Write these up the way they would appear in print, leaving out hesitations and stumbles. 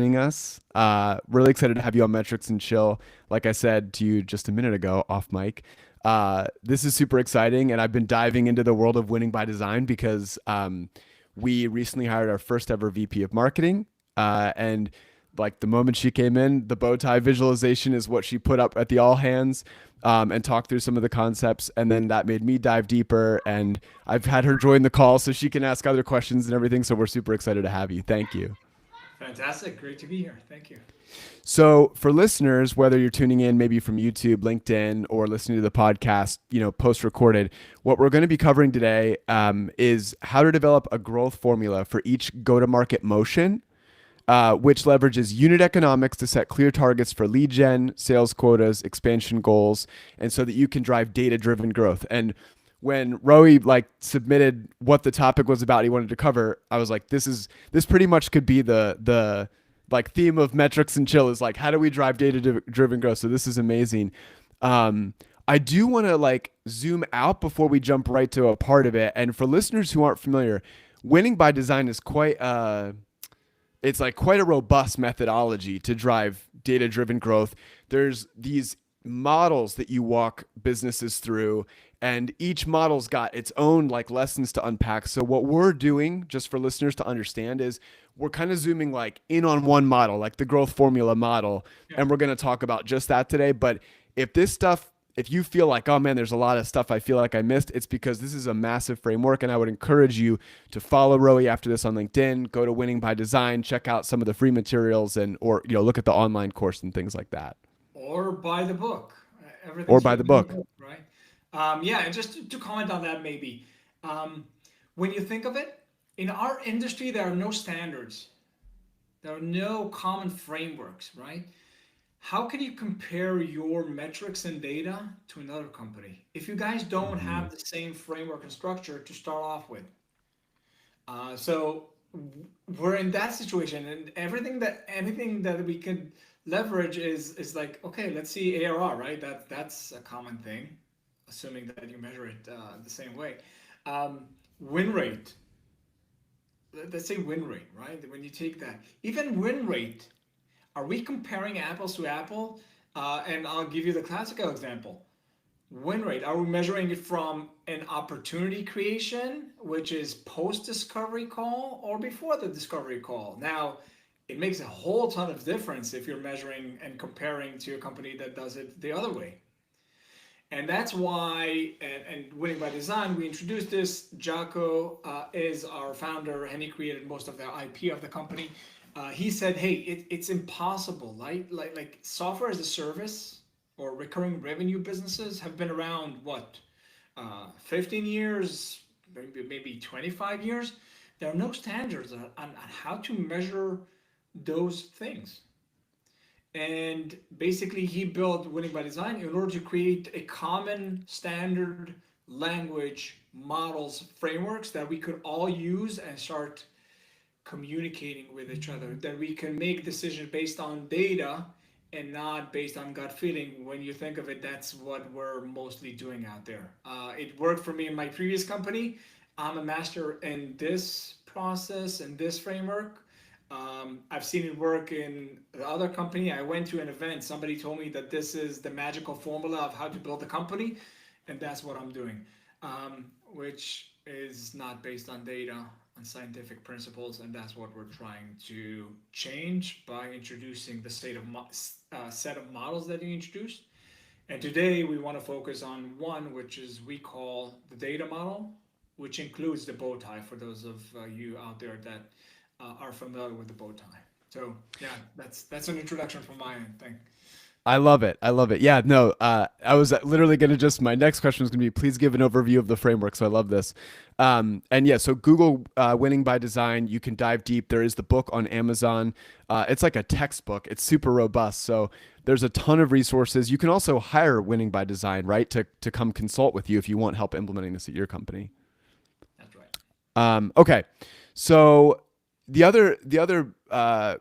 joining us. Really excited to have you on Metrics and Chill. Like I said to you just a minute ago off mic, this is super exciting, and I've been diving into the world of winning by design because we recently hired our first ever VP of marketing, and like the moment she came in, the bow tie visualization is what she put up at the all hands. And talk through some of the concepts. And then that made me dive deeper. And I've had her join the call so she can ask other questions and everything. So we're super excited to have you. Thank you. Fantastic. Great to be here. Thank you. So for listeners, whether you're tuning in maybe from YouTube, LinkedIn, or listening to the podcast, post recorded, what we're going to be covering today is how to develop a growth formula for each go to market motion, which leverages unit economics to set clear targets for lead gen, sales quotas, expansion goals, and so that you can drive data-driven growth. And when Roee submitted what the topic was about, he wanted to cover, I was like, this pretty much could be the theme of metrics and chill is like, how do we drive data-driven growth? So this is amazing. I do want to zoom out before we jump right to a part of it. And for listeners who aren't familiar, winning by design is quite a robust methodology to drive data-driven growth. There's these models that you walk businesses through, and each model's got its own lessons to unpack. So what we're doing, just for listeners to understand, is we're kind of zooming in on one model, like the growth formula model, Yeah. and we're going to talk about just that today. But if you feel like, oh man, there's a lot of stuff I feel like I missed, it's because this is a massive framework. And I would encourage you to follow Roee after this on LinkedIn, go to Winning by Design, check out some of the free materials or look at the online course and things like that. Or buy the book. Or Everything's buy the written in the book. book, right? Yeah, and just to comment on that, maybe. Um, when you think of it, in our industry, there are no standards, there are no common frameworks, right? How can you compare your metrics and data to another company if you guys don't Mhm. have the same framework and structure to start off with? So we're in that situation, and anything that we can leverage is like, okay, let's see ARR, right? That's a common thing, assuming that you measure it the same way. Um, Win rate. Let's say win rate, right? When you take that, even win rate, are we comparing apples to apple? And I'll give you the classical example. Win rate, are we measuring it from an opportunity creation, which is post discovery call, or before the discovery call? Now, it makes a whole ton of difference if you're measuring and comparing to a company that does it the other way. And that's why, and Winning by Design, we introduced this. Jaco is our founder, and he created most of the IP of the company. He said, "Hey, it's impossible. Like software as a service or recurring revenue businesses have been around what, 15 years, maybe 25 years. There are no standards on how to measure those things." And basically, he built Winning by Design in order to create a common standard language models frameworks that we could all use and start communicating with each other, that we can make decisions based on data and not based on gut feeling. When you think of it, that's what we're mostly doing out there. It worked for me in my previous company. I'm a master in this process and this framework. I've seen it work in the other company. I went to an event. Somebody told me that this is the magical formula of how to build a company, and that's what I'm doing, which is not based on data, on scientific principles, and that's what we're trying to change by introducing the set of models that you introduced. And today we want to focus on one, which is we call the data model, which includes the bow tie for those of you out there that are familiar with the bow tie. So yeah, that's an introduction from my end. Thank. I love it. I love it. Yeah, no, I was literally going to my next question was going to be, please give an overview of the framework. So I love this. And yeah, so Google Winning by Design, you can dive deep. There is the book on Amazon. It's like a textbook. It's super robust. So there's a ton of resources. You can also hire Winning by Design, right? To come consult with you if you want help implementing this at your company. That's right. Okay. So the other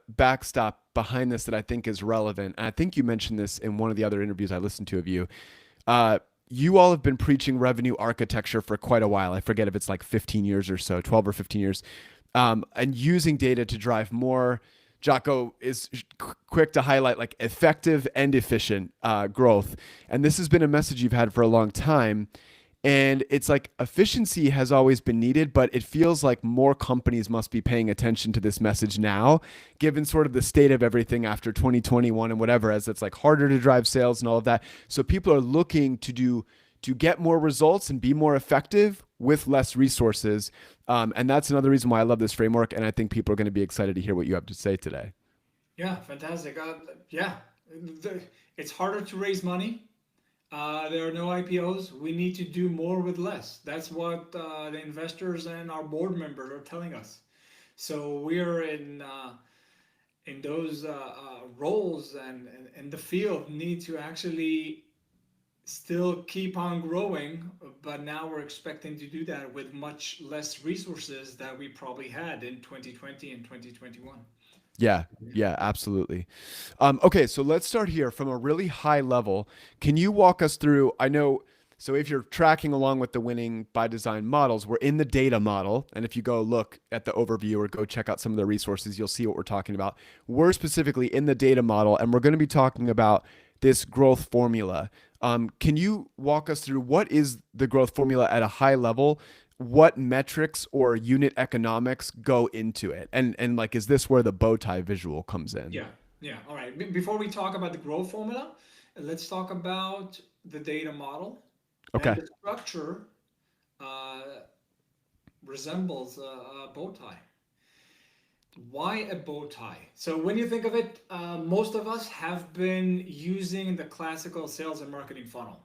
backstop behind this that I think is relevant, and I think you mentioned this in one of the other interviews I listened to of you. You all have been preaching revenue architecture for quite a while. I forget if it's 15 years or so, 12 or 15 years, and using data to drive more Jocko is quick to highlight like effective and efficient growth. And this has been a message you've had for a long time. And it's like efficiency has always been needed, but it feels like more companies must be paying attention to this message now, given sort of the state of everything after 2021 and whatever, as it's like harder to drive sales and all of that. So people are looking to get more results and be more effective with less resources. And that's another reason why I love this framework. And I think people are going to be excited to hear what you have to say today. Yeah, fantastic. Yeah, it's harder to raise money. There are no IPOs. We need to do more with less. That's what the investors and our board members are telling us. So we're in those roles and the field need to actually still keep on growing, but now we're expecting to do that with much less resources that we probably had in 2020 and 2021. Yeah, yeah, absolutely. Okay, so let's start here from a really high level. Can you walk us through? I know, so if you're tracking along with the winning by design models, we're in the data model. And if you go look at the overview or go check out some of the resources, you'll see what we're talking about. We're specifically in the data model, and we're going to be talking about this growth formula. Can you walk us through what is the growth formula at a high level? What metrics or unit economics go into it? And like, is this where the bow tie visual comes in? Yeah, yeah. All right. Before we talk about the growth formula, let's talk about the data model. And Okay. the structure uh, resembles a bow tie. Why a bow tie? So when you think of it, most of us have been using the classical sales and marketing funnel.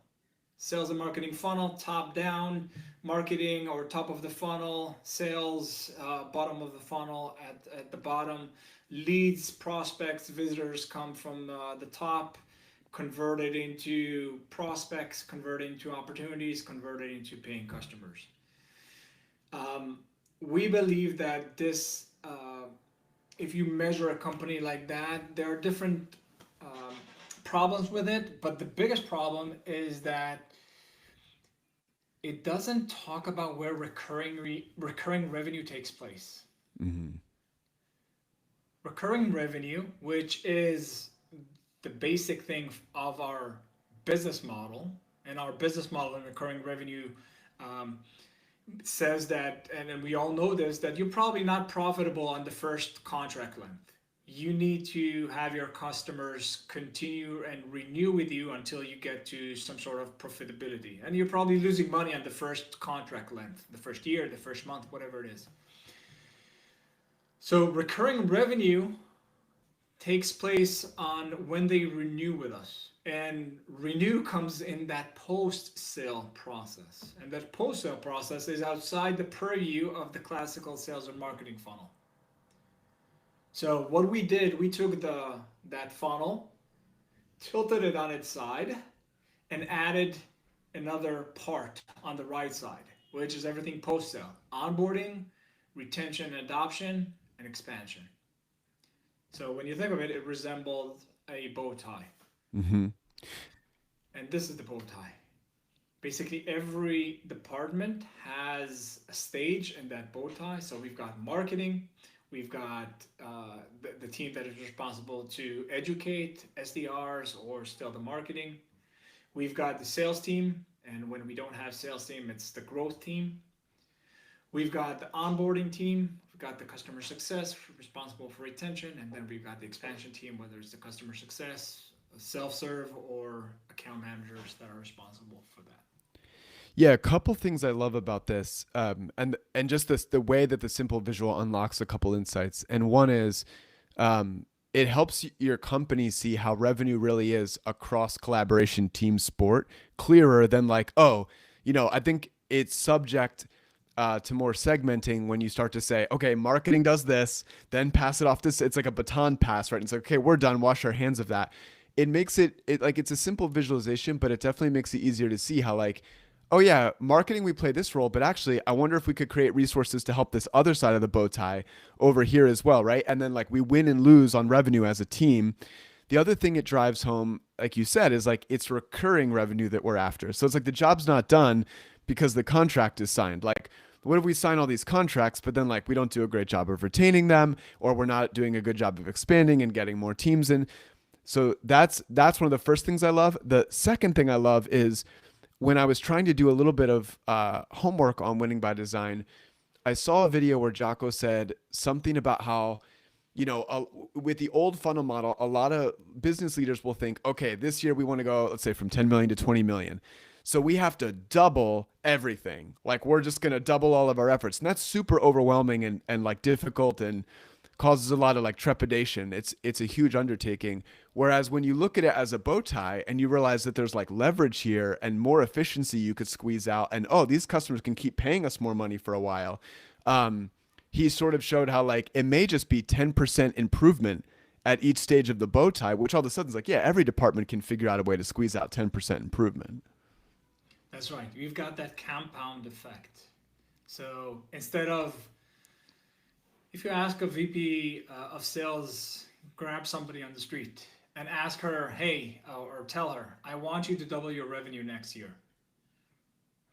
Sales and marketing funnel, top down, marketing or top of the funnel, sales, bottom of the funnel at the bottom. Leads, prospects, visitors come from the top, converted into prospects, converted into opportunities, converted into paying customers. Um, we believe that this, if you measure a company like that, there are different um, problems with it, but the biggest problem is that it doesn't talk about where recurring revenue takes place. Hmm. Recurring revenue, which is the basic thing of our business model, and our business model and recurring revenue um, says that, and we all know this, that you're probably not profitable on the first contract length. You need to have your customers continue and renew with you until you get to some sort of profitability. And you're probably losing money on the first contract length, the first year, the first month, whatever it is. So recurring revenue takes place on when they renew with us. And renew comes in that post sale process. And that post sale process is outside the purview of the classical sales and marketing funnel. So what we did, we took that funnel, tilted it on its side, and added another part on the right side, which is everything post sale: onboarding, retention, adoption, and expansion. So when you think of it, it resembles a bow tie. Hmm. And this is the bow tie. Basically, every department has a stage in that bow tie. So we've got marketing, we've got the team that is responsible to educate SDRs or still the marketing. We've got the sales team, and when we don't have sales team, it's the growth team. We've got the onboarding team. We've got the customer success responsible for retention, and then we've got the expansion team, whether it's the customer success, self-serve, or account managers that are responsible for that. Yeah, a couple things I love about this, and just this the way that the simple visual unlocks a couple insights. And one is, it helps your company see how revenue really is a cross collaboration team sport, clearer than like, oh, I think it's subject to more segmenting when you start to say, okay, marketing does this, then pass it off this. It's like a baton pass, right? And it's like, okay, we're done. Wash our hands of that. It makes it like it's a simple visualization, but it definitely makes it easier to see how like, oh yeah, marketing, we play this role, but actually I wonder if we could create resources to help this other side of the bow tie over here as well, right? And then like we win and lose on revenue as a team. The other thing it drives home, like you said, is like it's recurring revenue that we're after. So it's like the job's not done because the contract is signed. Like what if we sign all these contracts, but then like we don't do a great job of retaining them, or we're not doing a good job of expanding and getting more teams in? So that's one of the first things I love. The second thing I love is when I was trying to do a little bit of homework on winning by design, I saw a video where Jocko said something about how, with the old funnel model, a lot of business leaders will think, okay, this year we want to go, let's say, from 10 million to 20 million. So we have to double everything. Like we're just going to double all of our efforts. And that's super overwhelming and like difficult and causes a lot of like trepidation. It's a huge undertaking. Whereas when you look at it as a bow tie and you realize that there's like leverage here and more efficiency you could squeeze out, and oh, these customers can keep paying us more money for a while. He sort of showed how like it may just be 10% improvement at each stage of the bow tie, which all of a sudden is like, yeah, every department can figure out a way to squeeze out 10% improvement. That's right. We've got that compound effect. So instead of, if you ask a VP of sales, grab somebody on the street and ask her, hey, or tell her, I want you to double your revenue next year.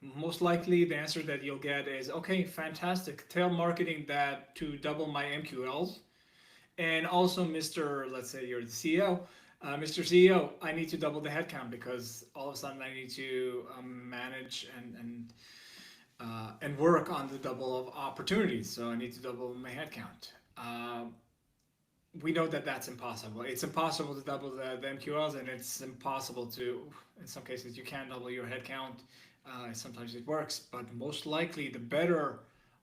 Most likely the answer that you'll get is, okay, fantastic. Tell marketing that to double my MQLs. And also, Mr. Let's say you're the CEO, Mr. CEO, I need to double the headcount because all of a sudden I need to manage and work on the double of opportunities. So I need to double my headcount. We know that that's impossible. It's impossible to double the MQLs, and it's impossible to, in some cases, you can't double your headcount. Sometimes it works, but most likely the better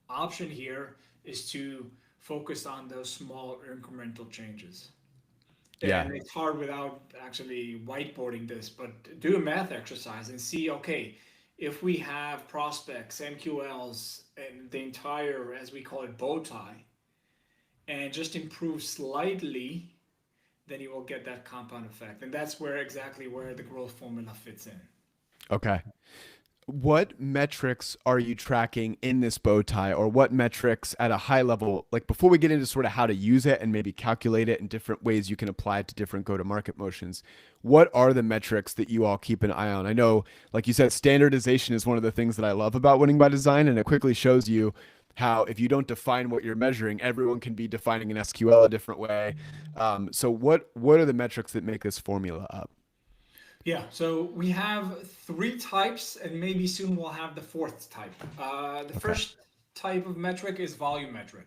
option here is to focus on those small incremental changes. Yeah. And it's hard without actually whiteboarding this, but do a math exercise and see, okay, if we have prospects, MQLs, and the entire, as we call it, bow tie, and just improve slightly, then you will get that compound effect. And that's where exactly where the growth formula fits in. Okay. What metrics are you tracking in this bow tie, or what metrics at a high level, like before we get into sort of how to use it and maybe calculate it in different ways you can apply it to different go to market motions? What are the metrics that you all keep an eye on? I know, like you said, standardization is one of the things that I love about winning by design, and it quickly shows you how if you don't define what you're measuring, everyone can be defining an SQL a different way. So what are the metrics that make this formula up? Yeah, so we have three types, and maybe soon we'll have the fourth type. The Okay. first type of metric is volume metric,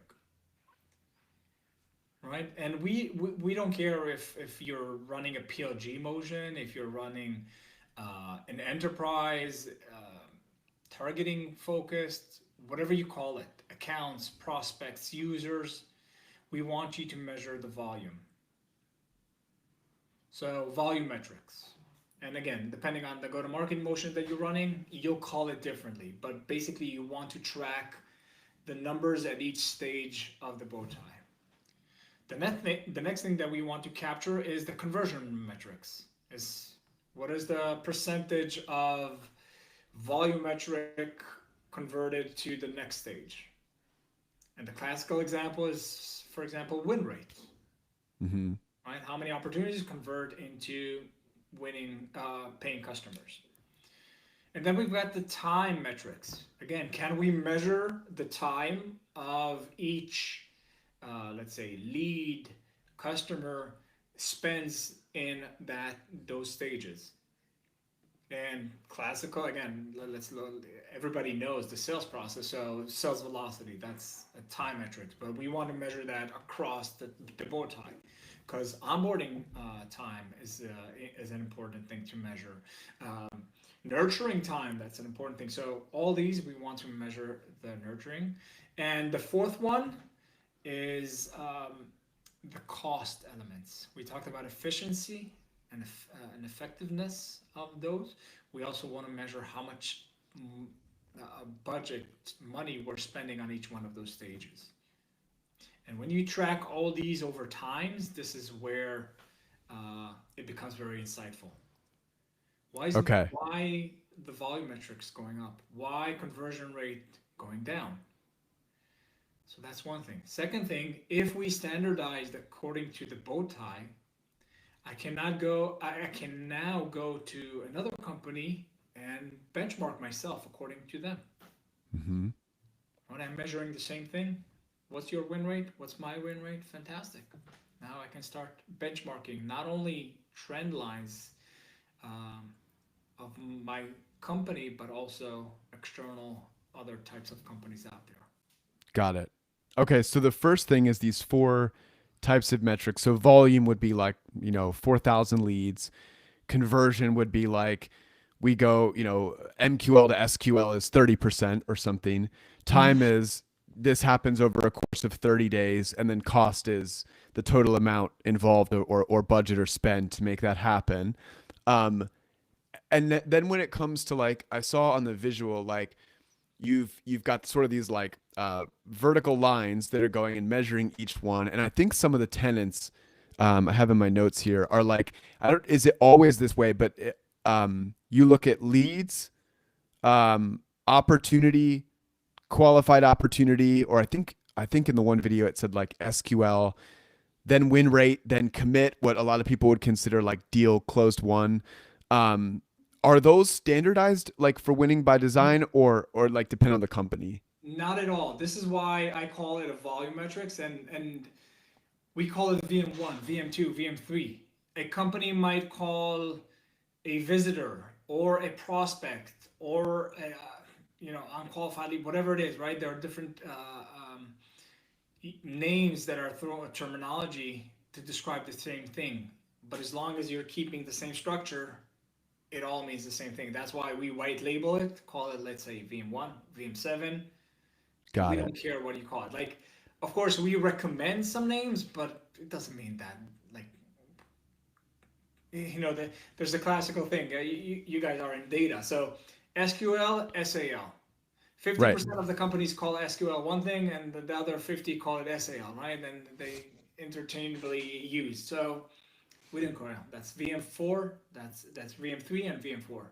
right? And we don't care if you're running a PLG motion, if you're running an enterprise, targeting focused, whatever you call it, accounts, prospects, users. We want you to measure the volume. So volume metrics. And again, depending on the go-to-market motion that you're running, you'll call it differently. But basically, you want to track the numbers at each stage of the bow tie. The next thing that we want to capture is the conversion metrics. Is what is the percentage of volume metric converted to the next stage? And the classical example is, for example, win rate. Hmm. Right? How many opportunities convert into winning, paying customers? And then we've got the time metrics. Again, can we measure the time of each, let's say, lead customer spends in those stages? And classical, again, let's everybody knows the sales process. So sales velocity, that's a time metric, but we want to measure that across the bow tie, because onboarding time is an important thing to measure. Nurturing time, that's an important thing. So all these we want to measure the nurturing, and the fourth one is the cost elements. We talked about efficiency and effectiveness of those. We also want to measure how much budget money we're spending on each one of those stages. And when you track all these over times, this is where it becomes very insightful. Okay. Why the volume metrics going up? Why conversion rate going down? So that's one thing. Second thing, if we standardized according to the bow tie, I can now go to another company and benchmark myself according to them. Hmm. When I'm measuring the same thing, what's your win rate? What's my win rate? Fantastic. Now I can start benchmarking not only trend lines um, of my company, but also external other types of companies out there. Got it. Okay, so the first thing is these four types of metrics. So volume would be like, 4,000 leads. Conversion would be like we go, MQL to SQL is 30% or something. Mm. Time is this happens over a course of 30 days, and then cost is the total amount involved or budget or spend to make that happen. Um, and then when it comes to like I saw on the visual, like you've got sort of these like vertical lines that are going and measuring each one, and I think some of the tenants I have in my notes here are like I don't is it always this way, but you look at leads, opportunity, qualified opportunity, or I think in the one video it said like SQL, then win rate, then commit, what a lot of people would consider like deal closed won. Um, are those standardized like for winning by design or like depend on the company? Not at all. This is why I call it a volume metrics, and we call it VM1, VM2, VM3. A company might call a visitor or a prospect or a, unqualified lead, whatever it is, right? There are different names that are thrown terminology to describe the same thing. But as long as you're keeping the same structure, it all means the same thing. That's why we white label it, call it, let's say, VM1, VM7. We Got it. don't care what you call it. Like, of course, we recommend some names, but it doesn't mean that, like, there's a classical thing. You guys are in data. So SQL, SAL. Right. 50% of the companies call SQL one thing, and the other 50 call it SAL, right? And they interchangeably use. So we didn't call it. That's VM4. That's VM3 and VM4.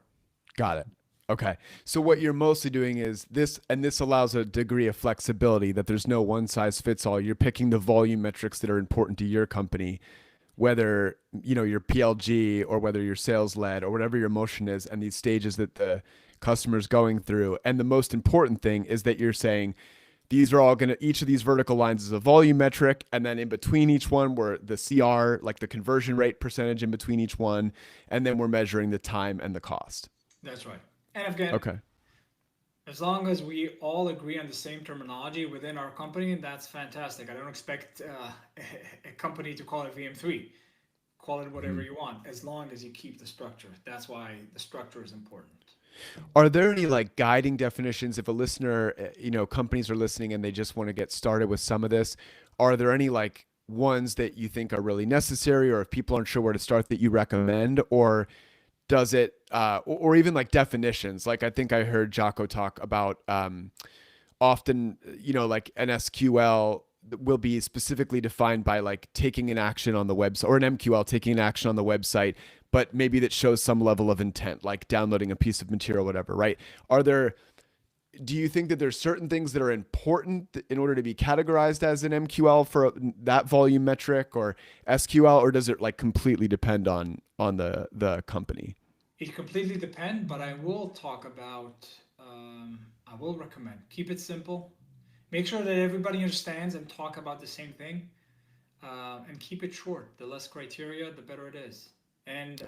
Got it. Okay. So what you're mostly doing is this, and this allows a degree of flexibility that there's no one size fits all. You're picking the volume metrics that are important to your company, whether, you're PLG or whether you're sales led or whatever your motion is, and these stages that the customer's going through. And the most important thing is that you're saying these are all going to, each of these vertical lines is a volume metric. And then in between each one, we're the CR, like the conversion rate percentage in between each one. And then we're measuring the time and the cost. That's right. And again, Okay. as long as we all agree on the same terminology within our company, that's fantastic. I don't expect a company to call it VM3. Call it whatever Mhm. you want, as long as you keep the structure. That's why the structure is important. Are there any like guiding definitions if a listener, companies are listening and they just want to get started with some of this? Are there any like ones that you think are really necessary, or if people aren't sure where to start that you recommend, or does it, or even like definitions? Like I think I heard Jocko talk about often, like an SQL will be specifically defined by like taking an action on the website, or an MQL taking an action on the website, but maybe that shows some level of intent, like downloading a piece of material, whatever, right? Are there, do you think that there's certain things that are important in order to be categorized as an MQL for that volume metric or SQL, or does it like completely depend on the company? It completely depends, but I will talk about, I will recommend keep it simple. Make sure that everybody understands and talk about the same thing, and keep it short. The less criteria, the better it is. And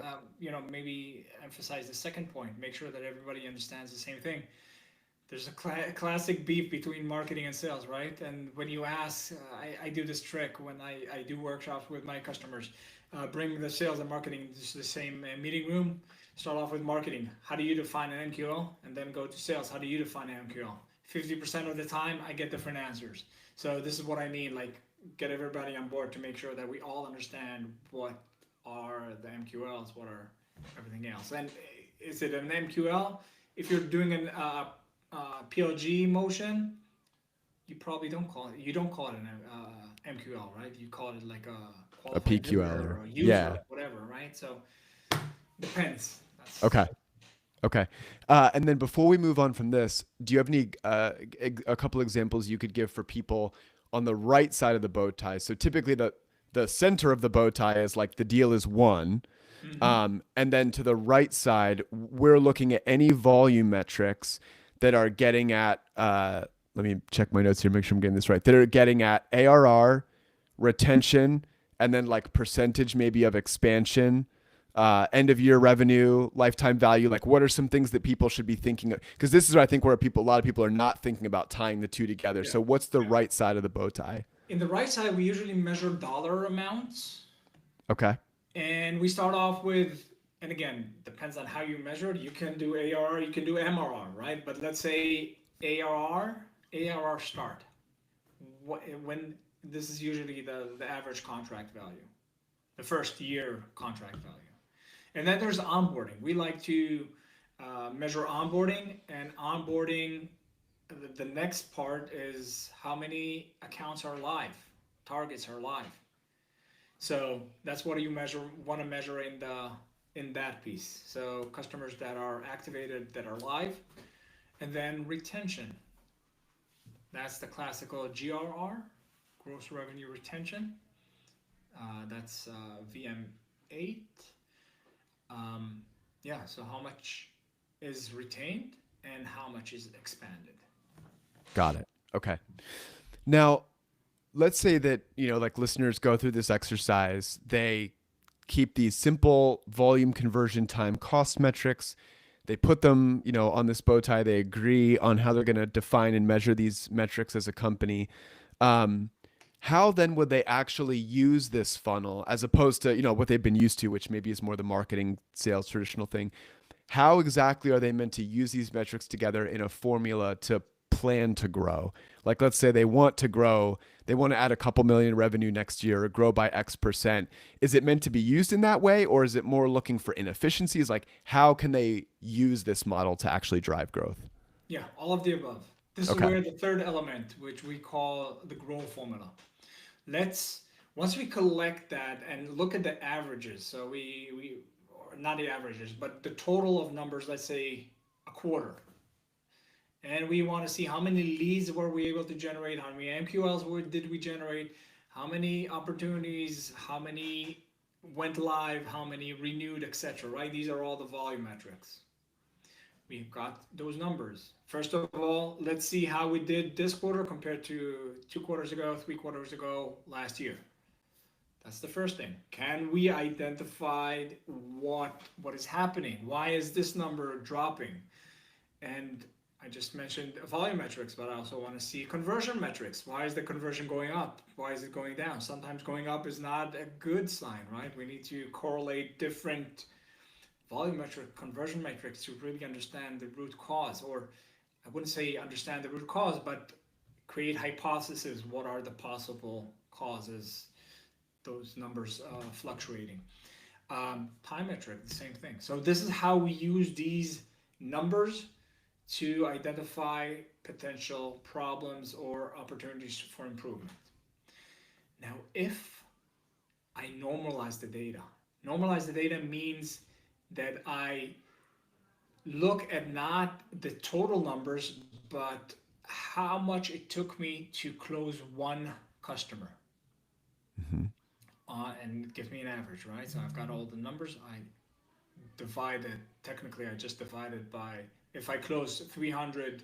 maybe emphasize the second point. Make sure that everybody understands the same thing. There's a classic beef between marketing and sales, right? And when you ask, I do this trick when I do workshops with my customers. Bring the sales and marketing to the same meeting room. Start off with marketing. How do you define an MQL? And then go to sales. How do you define an MQL? 50% of the time, I get different answers. So this is what I mean. Like, get everybody on board to make sure that we all understand what are the MQLs, what are everything else. And is it an MQL? If you're doing an PLG motion, you probably don't call it. You don't call it an MQL, right? You call it like a A qualified PQL visitor or or a user yeah. or whatever, right? So depends. That's Okay. Okay. And then before we move on from this, do you have any a couple examples you could give for people on the right side of the bow tie? So typically the center of the bow tie is like the deal is won. hmm And then to the right side, we're looking at any volume metrics that are getting at let me check my notes here, make sure I'm getting this right, that are getting at ARR, retention, and then like percentage maybe of expansion, end of year revenue, lifetime value. Like, what are some things that people should be thinking of? Because this is, I think, where a lot of people are not thinking about tying the two together. Yeah. So, what's the Yeah. right side of the bow tie? In the right side, we usually measure dollar amounts. Okay. And we start off with, and again, depends on how you measure it. You can do ARR, you can do MRR, right? But let's say ARR start. When this is usually the average contract value, the first year contract value. And then there's onboarding. We like to measure onboarding, and onboarding, the next part is how many accounts are live, targets are live. So that's what you want to measure in that piece. So customers that are activated, that are live, and then retention. That's the classical GRR, gross revenue retention. That's VM8. Yeah, so how much is retained and how much is expanded. Got it. Okay. Now, let's say that, like listeners go through this exercise, they keep these simple volume conversion time cost metrics. They put them, on this bow tie. They agree on how they're going to define and measure these metrics as a company. How then would they actually use this funnel as opposed to, what they've been used to, which maybe is more the marketing sales traditional thing? How exactly are they meant to use these metrics together in a formula to plan to grow? Like, let's say they want to grow, they want to add a couple million revenue next year or grow by X%. Is it meant to be used in that way, or is it more looking for inefficiencies? Like, how can they use this model to actually drive growth? Yeah, all of the above. This is Okay. where the third element, which we call the growth formula. Let's Once we collect that and look at the averages, so we or not the averages, but the total of numbers, let's say a quarter, and we want to see how many leads were we able to generate, how many MQLs did we generate, how many opportunities, how many went live, how many renewed, etc. Right? These are all the volume metrics. We've got those numbers. First of all, let's see how we did this quarter compared to 2 quarters ago, 3 quarters ago, last year. That's the first thing. Can we identify what is happening? Why is this number dropping? And I just mentioned volume metrics, but I also want to see conversion metrics. Why is the conversion going up? Why is it going down? Sometimes going up is not a good sign, right? We need to correlate different volumetric conversion metrics to really understand the root cause, or I wouldn't say understand the root cause, but create hypotheses. What are the possible causes? Those numbers fluctuating. Time metric, the same thing. So this is how we use these numbers to identify potential problems or opportunities for improvement. Now, if I normalize the data means that I look at not the total numbers, but how much it took me to close one customer. Mm-hmm. And it gives me an average, right? So I've got all the numbers. I divide it. Technically, I just divided by, if I close 300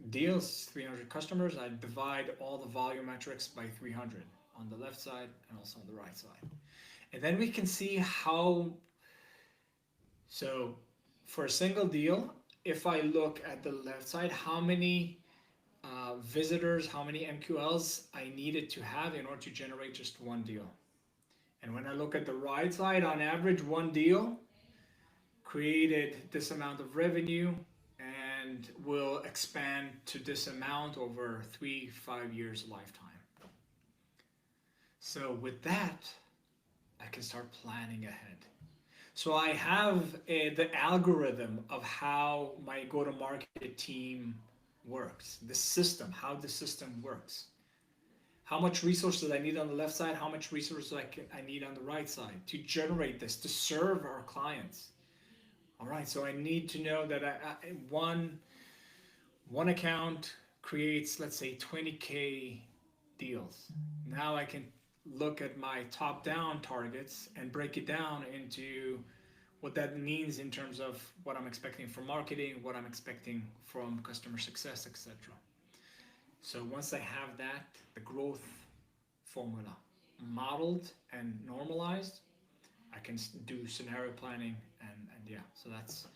deals, 300 customers, I divide all the volume metrics by 300 on the left side and also on the right side. And then we can see how, so for a single deal, if I look at the left side, how many visitors, how many MQLs I needed to have in order to generate just one deal. And when I look at the right side, on average, one deal created this amount of revenue and will expand to this amount over 3-5 years lifetime. So with that, I can start planning ahead. So I have the algorithm of how my go-to-market team works, the system, how the system works. How much resources I need on the left side, how much resources I need on the right side to generate this, to serve our clients. All right, so I need to know that one account creates, let's say, 20K deals. Now I can look at my top-down targets and break it down into what that means in terms of what I'm expecting from marketing, what I'm expecting from customer success, etc. So once I have that, the growth formula modeled and normalized, I can do scenario planning, and yeah, so that's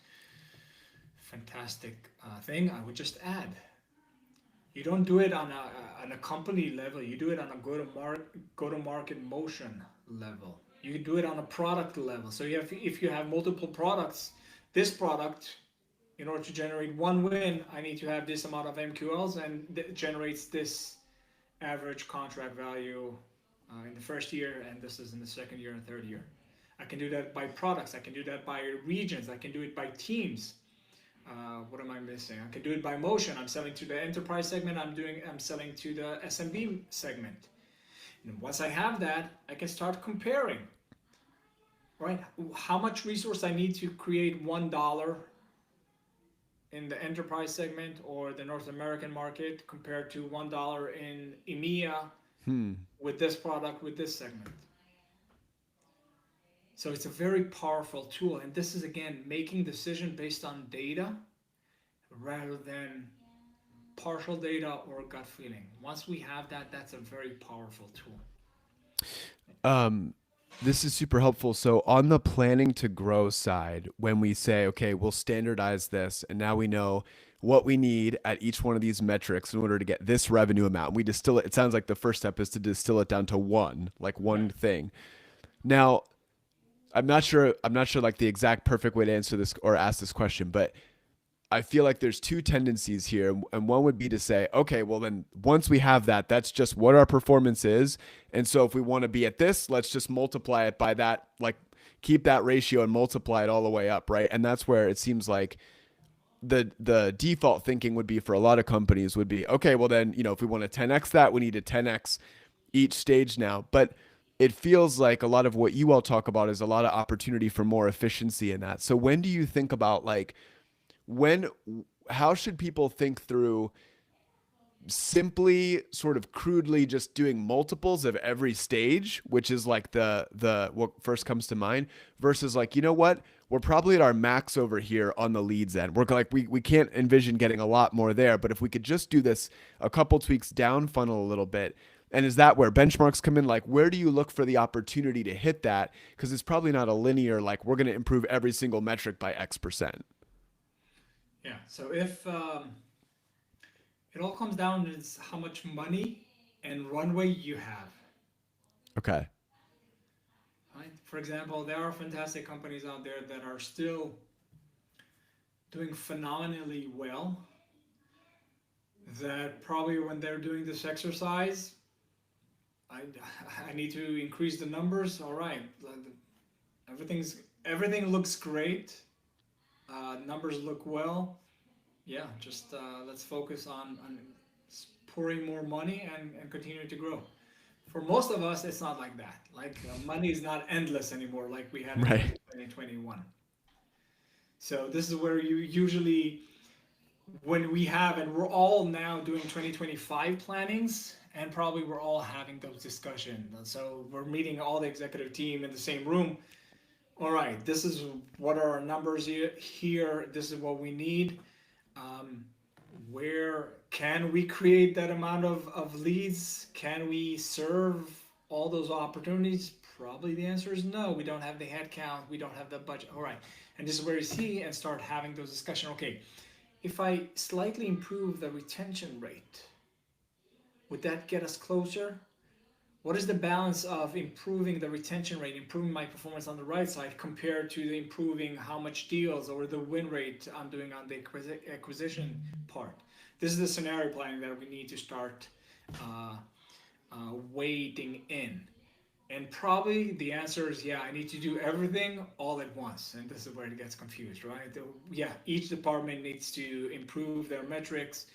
fantastic thing. I would just add, you don't do it on a company level. You do it on a go to market motion level. You do it on a product level. So you have, if you have multiple products, this product, in order to generate one win, I need to have this amount of MQLs, and it generates this average contract value in the first year, and this is in the second year and third year. I can do that by products. I can do that by regions. I can do it by teams. What am I missing? I can do it by motion. I'm selling to the enterprise segment. I'm selling to the SMB segment. And once I have that, I can start comparing. Right? How much resource I need to create $1 in the enterprise segment or the North American market compared to $1 in EMEA with this product, with this segment. So it's a very powerful tool. And this is, again, making decision based on data rather than partial data or gut feeling. Once we have that, that's a very powerful tool. This is super helpful. So on the planning to grow side, when we say, okay, we'll standardize this, and now we know what we need at each one of these metrics in order to get this revenue amount, we distill it. It sounds like the first step is to distill it down to one, like one thing. Now, I'm not sure like the exact perfect way to answer this or ask this question, but I feel like there's two tendencies here. And one would be to say, okay, well, then once we have that, that's just what our performance is. And so if we want to be at this, let's just multiply it by that, like keep that ratio and multiply it all the way up. Right. And that's where it seems like the default thinking would be for a lot of companies would be, okay, well then, if we want to 10X that, we need to 10X each stage now. But it feels like a lot of what you all talk about is a lot of opportunity for more efficiency in that. So when do you think about how should people think through simply sort of crudely just doing multiples of every stage, which is like the what first comes to mind, versus like, what, we're probably at our max over here on the leads end. We're like, we can't envision getting a lot more there, but if we could just do this a couple tweaks down funnel a little bit. And is that where benchmarks come in? Like, where do you look for the opportunity to hit that? Because it's probably not a linear, like, we're going to improve every single metric by X%. Yeah. So if it all comes down to how much money and runway you have. Okay. Right? For example, there are fantastic companies out there that are still doing phenomenally well, that probably when they're doing this exercise, I need to increase the numbers. All right, everything looks great. Numbers look well. Yeah, just let's focus on pouring more money and continue to grow. For most of us, it's not like that. Like money is not endless anymore, like we had in Right. 2021. So this is where you usually, when we have, and we're all now doing 2025 plannings, and probably we're all having those discussions. So we're meeting all the executive team in the same room. All right, this is what are our numbers here. This is what we need. Where can we create that amount of leads? Can we serve all those opportunities? Probably the answer is no. We don't have the headcount. We don't have the budget. All right, and this is where you see and start having those discussions. Okay, if I slightly improve the retention rate, would that get us closer? What is the balance of improving the retention rate, improving my performance on the right side compared to the improving how much deals or the win rate I'm doing on the acquisition part? This is the scenario planning that we need to start weighting in. And probably the answer is, yeah, I need to do everything all at once. And this is where it gets confused, right? Yeah, each department needs to improve their metrics.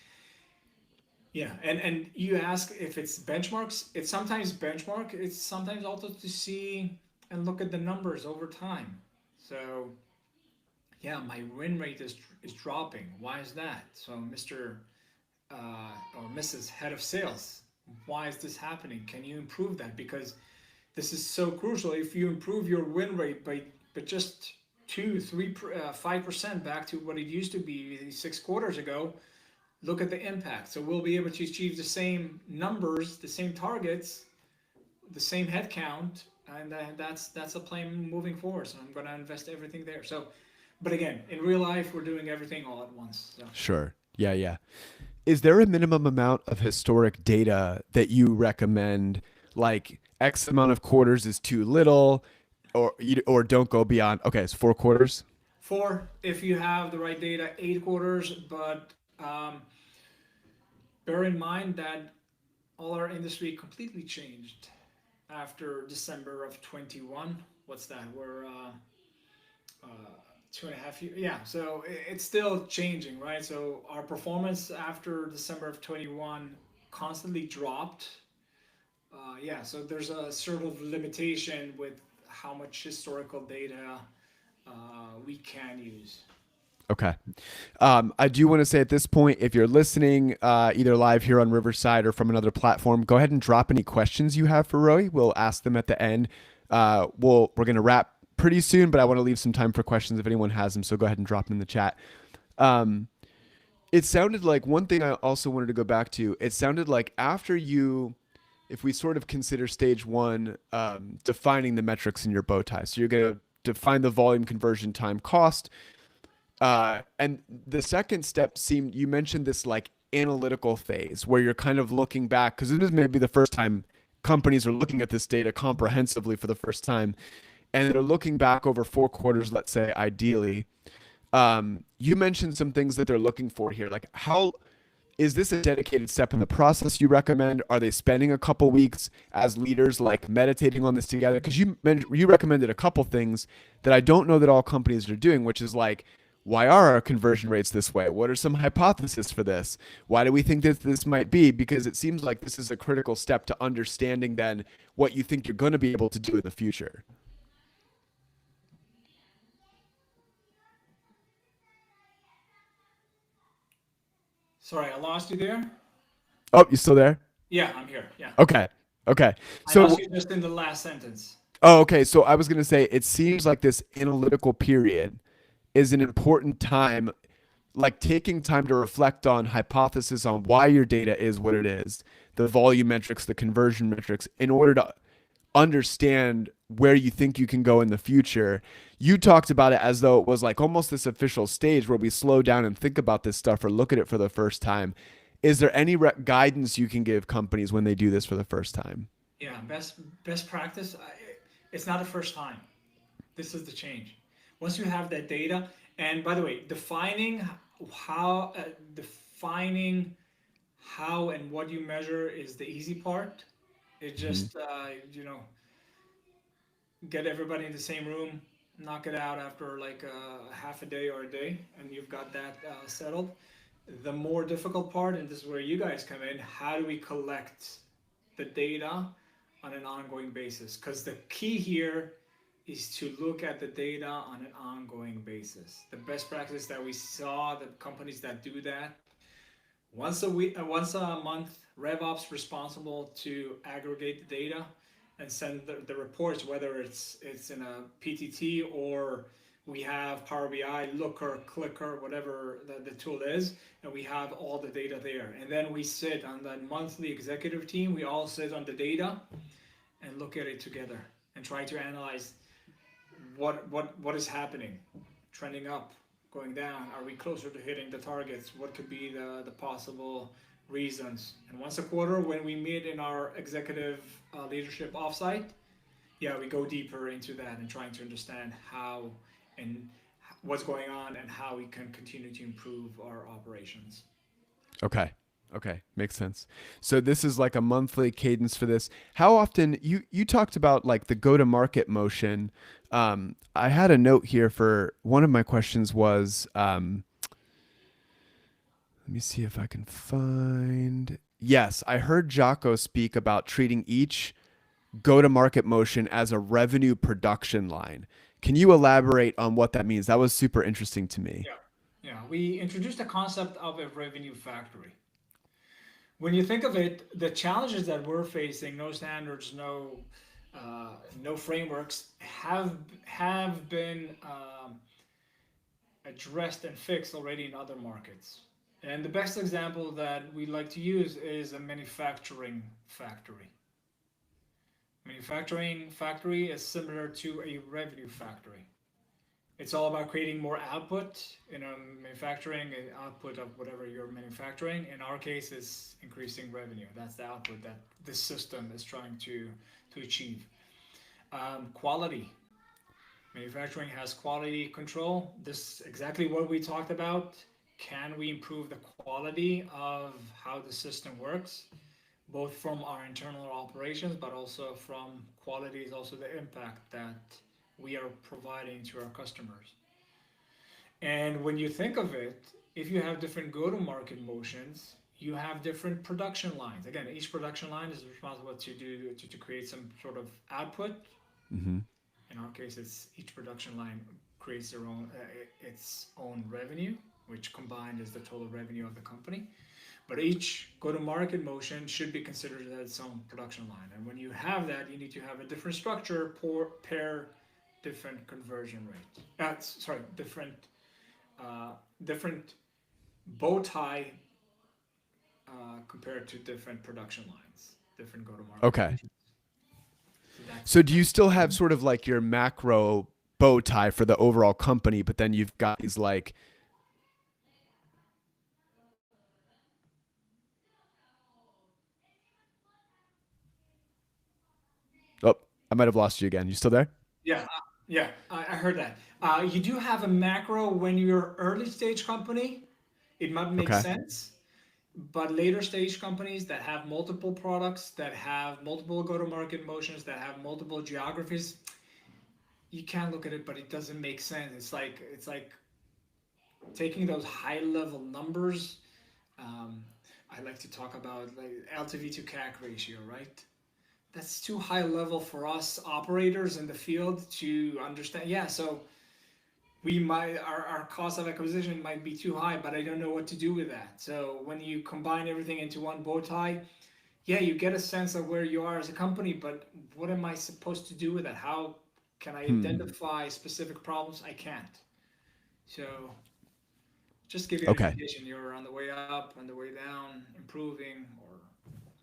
Yeah, and you ask if it's benchmarks. It's sometimes benchmark. It's sometimes also to see and look at the numbers over time. So, yeah, my win rate is dropping. Why is that? So, Mr. Or Mrs. Head of Sales, why is this happening? Can you improve that? Because this is so crucial. If you improve your win rate by just 2, 3, 5% back to what it used to be 6 quarters ago, look at the impact. So we'll be able to achieve the same numbers, the same targets, the same headcount, and that's a plan moving forward. So I'm going to invest everything there. So, but again, in real life, we're doing everything all at once. So. Sure. Yeah, yeah. Is there a minimum amount of historic data that you recommend, like X amount of quarters is too little, or don't go beyond? Okay, it's 4 quarters. 4, if you have the right data, 8 quarters, but bear in mind that all our industry completely changed after December of 21. What's that? We're 2.5 years. Yeah, so it's still changing, right? So our performance after December of 21 constantly dropped. Yeah, so there's a sort of limitation with how much historical data we can use. Okay. I do want to say at this point, if you're listening, either live here on Riverside or from another platform, go ahead and drop any questions you have for Roee. We'll ask them at the end. We're going to wrap pretty soon, but I want to leave some time for questions if anyone has them. So go ahead and drop them in the chat. It sounded like one thing I also wanted to go back to. It sounded like after you, if we sort of consider stage one, defining the metrics in your bow tie. So you're going to define the volume, conversion, time, cost. And the second step seemed, you mentioned this like analytical phase where you're kind of looking back, because this is maybe the first time companies are looking at this data comprehensively for the first time. And they're looking back over 4 quarters, let's say, ideally. You mentioned some things that they're looking for here. Like, how is this a dedicated step in the process you recommend? Are they spending a couple weeks as leaders, like meditating on this together? Because you recommended a couple things that I don't know that all companies are doing, which is like, why are our conversion rates this way? What are some hypotheses for this? Why do we think that this might be? Because it seems like this is a critical step to understanding then what you think you're going to be able to do in the future. Sorry, I lost you there. Oh, you still there? Yeah, I'm here. Yeah, Okay. Okay. I So, lost you just in the last sentence. oh, okay. So I was going to say, it seems like this analytical period is an important time, like taking time to reflect on hypothesis on why your data is what it is, the volume metrics, the conversion metrics, in order to understand where you think you can go in the future. You talked about it as though it was like almost this official stage where we slow down and think about this stuff or look at it for the first time. Is there any guidance you can give companies when they do this for the first time? Yeah, best practice. It's not the first time. This is the change. Once you have that data, and by the way, how defining how and what you measure is the easy part. It Mm-hmm. just get everybody in the same room, knock it out after like half a day or a day, and you've got that settled. The more difficult part, and this is where you guys come in, how do we collect the data on an ongoing basis? Because the key here is to look at the data on an ongoing basis. The best practice that we saw, the companies that do that, once a week, once a month, RevOps responsible to aggregate the data and send the reports, whether it's in a PTT or we have Power BI, Looker, Clicker, whatever the tool is, and we have all the data there. And then we sit on that monthly executive team, we all sit on the data and look at it together and try to analyze what is happening, trending up, going down. Are we closer to hitting the targets? What could be the possible reasons? And once a quarter, when we meet in our executive leadership offsite, yeah, we go deeper into that and trying to understand how and what's going on and how we can continue to improve our operations. Okay. Okay, makes sense. So this is like a monthly cadence for this. How often you talked about like the go to market motion. I had a note here for one of my questions was let me see if I can find. Yes, I heard Jocko speak about treating each go to market motion as a revenue production line. Can you elaborate on what that means? That was super interesting to me. Yeah. Yeah, we introduced the concept of a revenue factory. When you think of it, the challenges that we're facing, no standards, no frameworks, have been addressed and fixed already in other markets. And the best example that we like to use is a manufacturing factory. Manufacturing factory is similar to a revenue factory. It's all about creating more output in a manufacturing, output of whatever you're manufacturing. In our case, it's increasing revenue. That's the output that this system is trying to achieve. Quality. Manufacturing has quality control. This is exactly what we talked about. Can we improve the quality of how the system works, both from our internal operations, but also from quality is also the impact that we are providing to our customers. And when you think of it, if you have different go-to-market motions, you have different production lines. Again, each production line is responsible to create some sort of output. Mm-hmm. In our case, it's each production line creates their own its own revenue, which combined is the total revenue of the company. But each go-to-market motion should be considered as its own production line. And when you have that, you need to have a different structure per different conversion rate. Sorry, different bow tie compared to different production lines, different go-to-market Okay. motions. So that's So do you still have sort of like your macro bow tie for the overall company, but then you've got these like, oh, I might have lost you again. You still there? yeah, yeah. I heard that. You do have a macro when you're early stage company. It might make Okay. sense, but later stage companies that have multiple products, that have multiple go-to-market motions, that have multiple geographies, you can look at it, but it doesn't make sense. It's like taking those high-level numbers. Um, I like to talk about like LTV to CAC ratio, right? That's too high level for us operators in the field to understand. Yeah, so we might our cost of acquisition might be too high, but I don't know what to do with that. So when you combine everything into one bow tie, yeah, you get a sense of where you are as a company, but what am I supposed to do with that? How can I Hmm. identify specific problems? I can't. So just give you an Okay. indication you're on the way up, on the way down, improving, or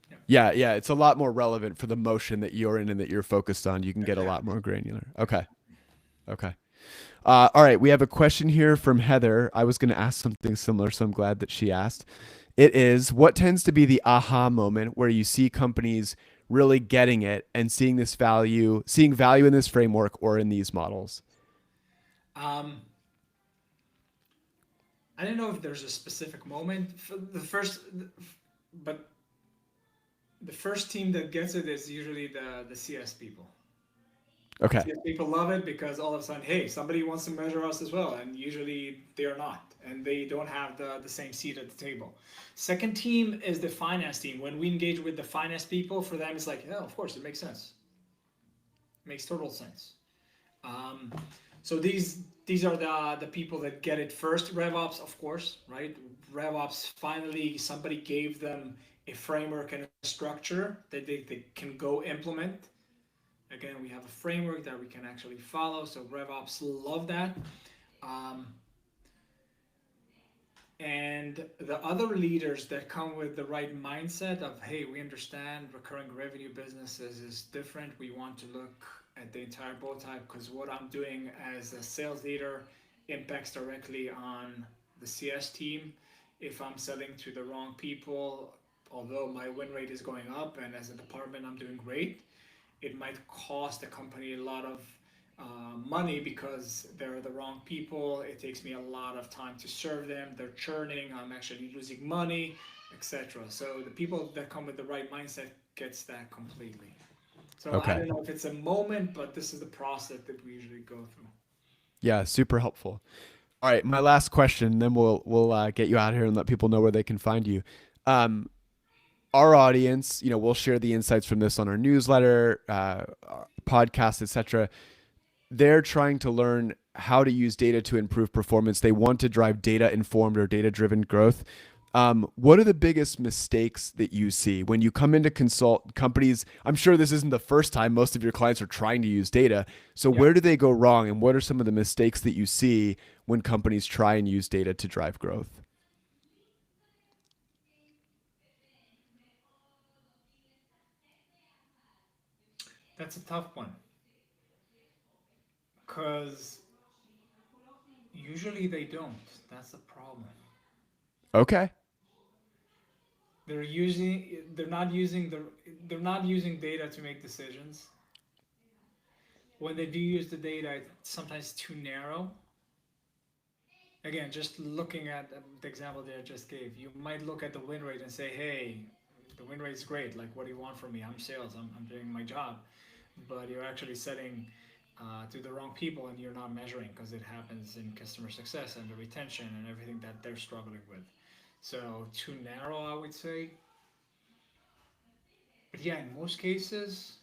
yeah, Yeah, yeah, it's a lot more relevant for the motion that you're in and that you're focused on. You can get a lot exactly. more granular. Okay. Okay. All right, we have a question here from Heather. I was going to ask something similar, so I'm glad that she asked. It is, what tends to be the aha moment where you see companies really getting it and seeing value in this framework or in these models? Um, I don't know if there's a specific moment for the first, but the first team that gets it is usually the CS people. Okay. CS people love it because all of a sudden, hey, somebody wants to measure us as well, and usually they are not, and they don't have the same seat at the table. Second team is the finance team. When we engage with the finance people, for them it's like, yeah, of course, it makes sense. It makes total sense. Um, so these are the people that get it first. RevOps, of course, right? RevOps finally somebody gave them a framework and a structure that they can go implement. Again, we have a framework that we can actually follow. So RevOps love that. Um, and the other leaders that come with the right mindset of, hey, we understand recurring revenue businesses is different. We want to look at the entire bow type because what I'm doing as a sales leader impacts directly on the CS team. If I'm selling to the wrong people, although my win rate is going up and as a department I'm doing great, it might cost the company a lot of money because they're the wrong people. It takes me a lot of time to serve them. They're churning. I'm actually losing money, etc. So the people that come with the right mindset gets that completely. So I Okay. don't know if it's a moment, but this is the process that we usually go through. Yeah, super helpful. All right, my last question, then we'll get you out here and let people know where they can find you. Um, our audience, we'll share the insights from this on our newsletter, our podcast, etc. They're trying to learn how to use data to improve performance. They want to drive data informed or data driven growth. What are the biggest mistakes that you see when you come into consult companies? I'm sure this isn't the first time most of your clients are trying to use data. So Yeah, where do they go wrong, and what are some of the mistakes that you see when companies try and use data to drive growth? that's a tough one because usually they don't. That's the problem. Okay. They're not using data to make decisions. When they do use the data, it's sometimes too narrow. Again, just looking at the example that I just gave, you might look at the win rate and say, hey, the win rate is great. Like, what do you want from me? I'm sales, I'm doing my job. But you're actually setting to the wrong people and you're not measuring because it happens in customer success and the retention and everything that they're struggling with. So, too narrow, I would say. But yeah, in most cases,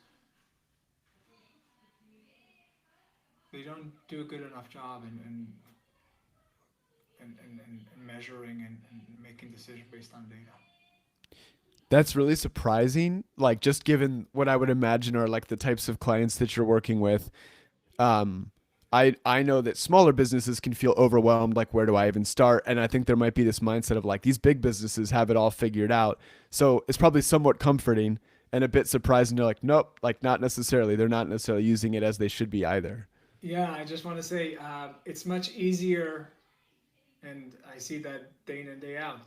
they don't do a good enough job in measuring and making decisions based on data. That's really surprising. Like, just given what I would imagine are like the types of clients that you're working with. Um, I know that smaller businesses can feel overwhelmed. Like, where do I even start? And I think there might be this mindset of like these big businesses have it all figured out. So it's probably somewhat comforting and a bit surprising. You're like, nope, like not necessarily. They're not necessarily using it as they should be either. Yeah, I just want to say it's much easier, and I see that day in and day out,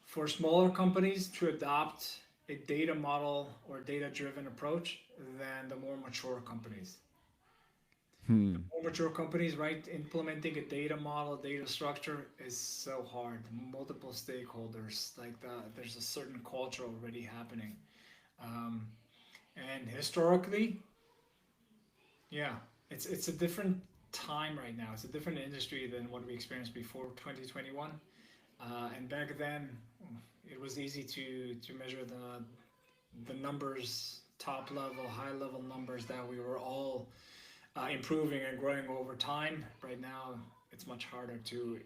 for smaller companies to adopt a data model or data driven approach than the more mature companies. Hmm. More mature companies, right, implementing a data model, data structure is so hard. Multiple stakeholders, like there's a certain culture already happening. Um, and historically, yeah, it's a different time right now. It's a different industry than what we experienced before 2021. And back then, it was easy to measure the numbers, top level, high level numbers that we were all improving and growing over time. Right now, it's much harder to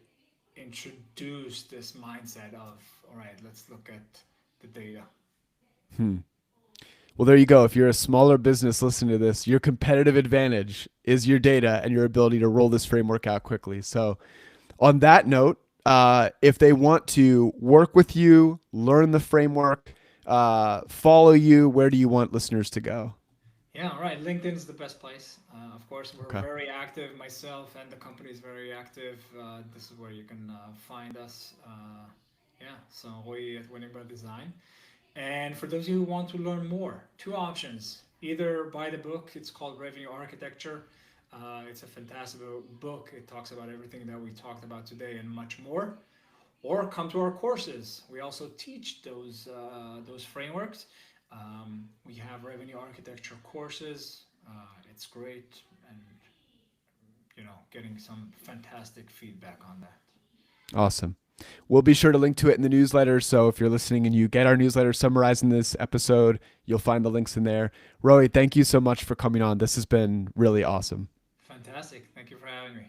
introduce this mindset of, all right, let's look at the data. Hmm. Well, there you go. If you're a smaller business listening to this, your competitive advantage is your data and your ability to roll this framework out quickly. So, on that note, if they want to work with you, learn the framework, follow you, where do you want listeners to go? Yeah, all right. LinkedIn is the best place. Of course, we're Okay. very active. Myself and the company is very active. This is where you can find us. Yeah, so we at Winning by Design. And for those of you who want to learn more, two options. Either buy the book. It's called Revenue Architecture. It's a fantastic book. It talks about everything that we talked about today and much more. Or come to our courses. We also teach those frameworks. We have revenue architecture courses. It's great, and getting some fantastic feedback on that. Awesome. We'll be sure to link to it in the newsletter. So if you're listening and you get our newsletter summarizing this episode, you'll find the links in there. Roy, thank you so much for coming on. This has been really awesome. Fantastic. Thank you for having me.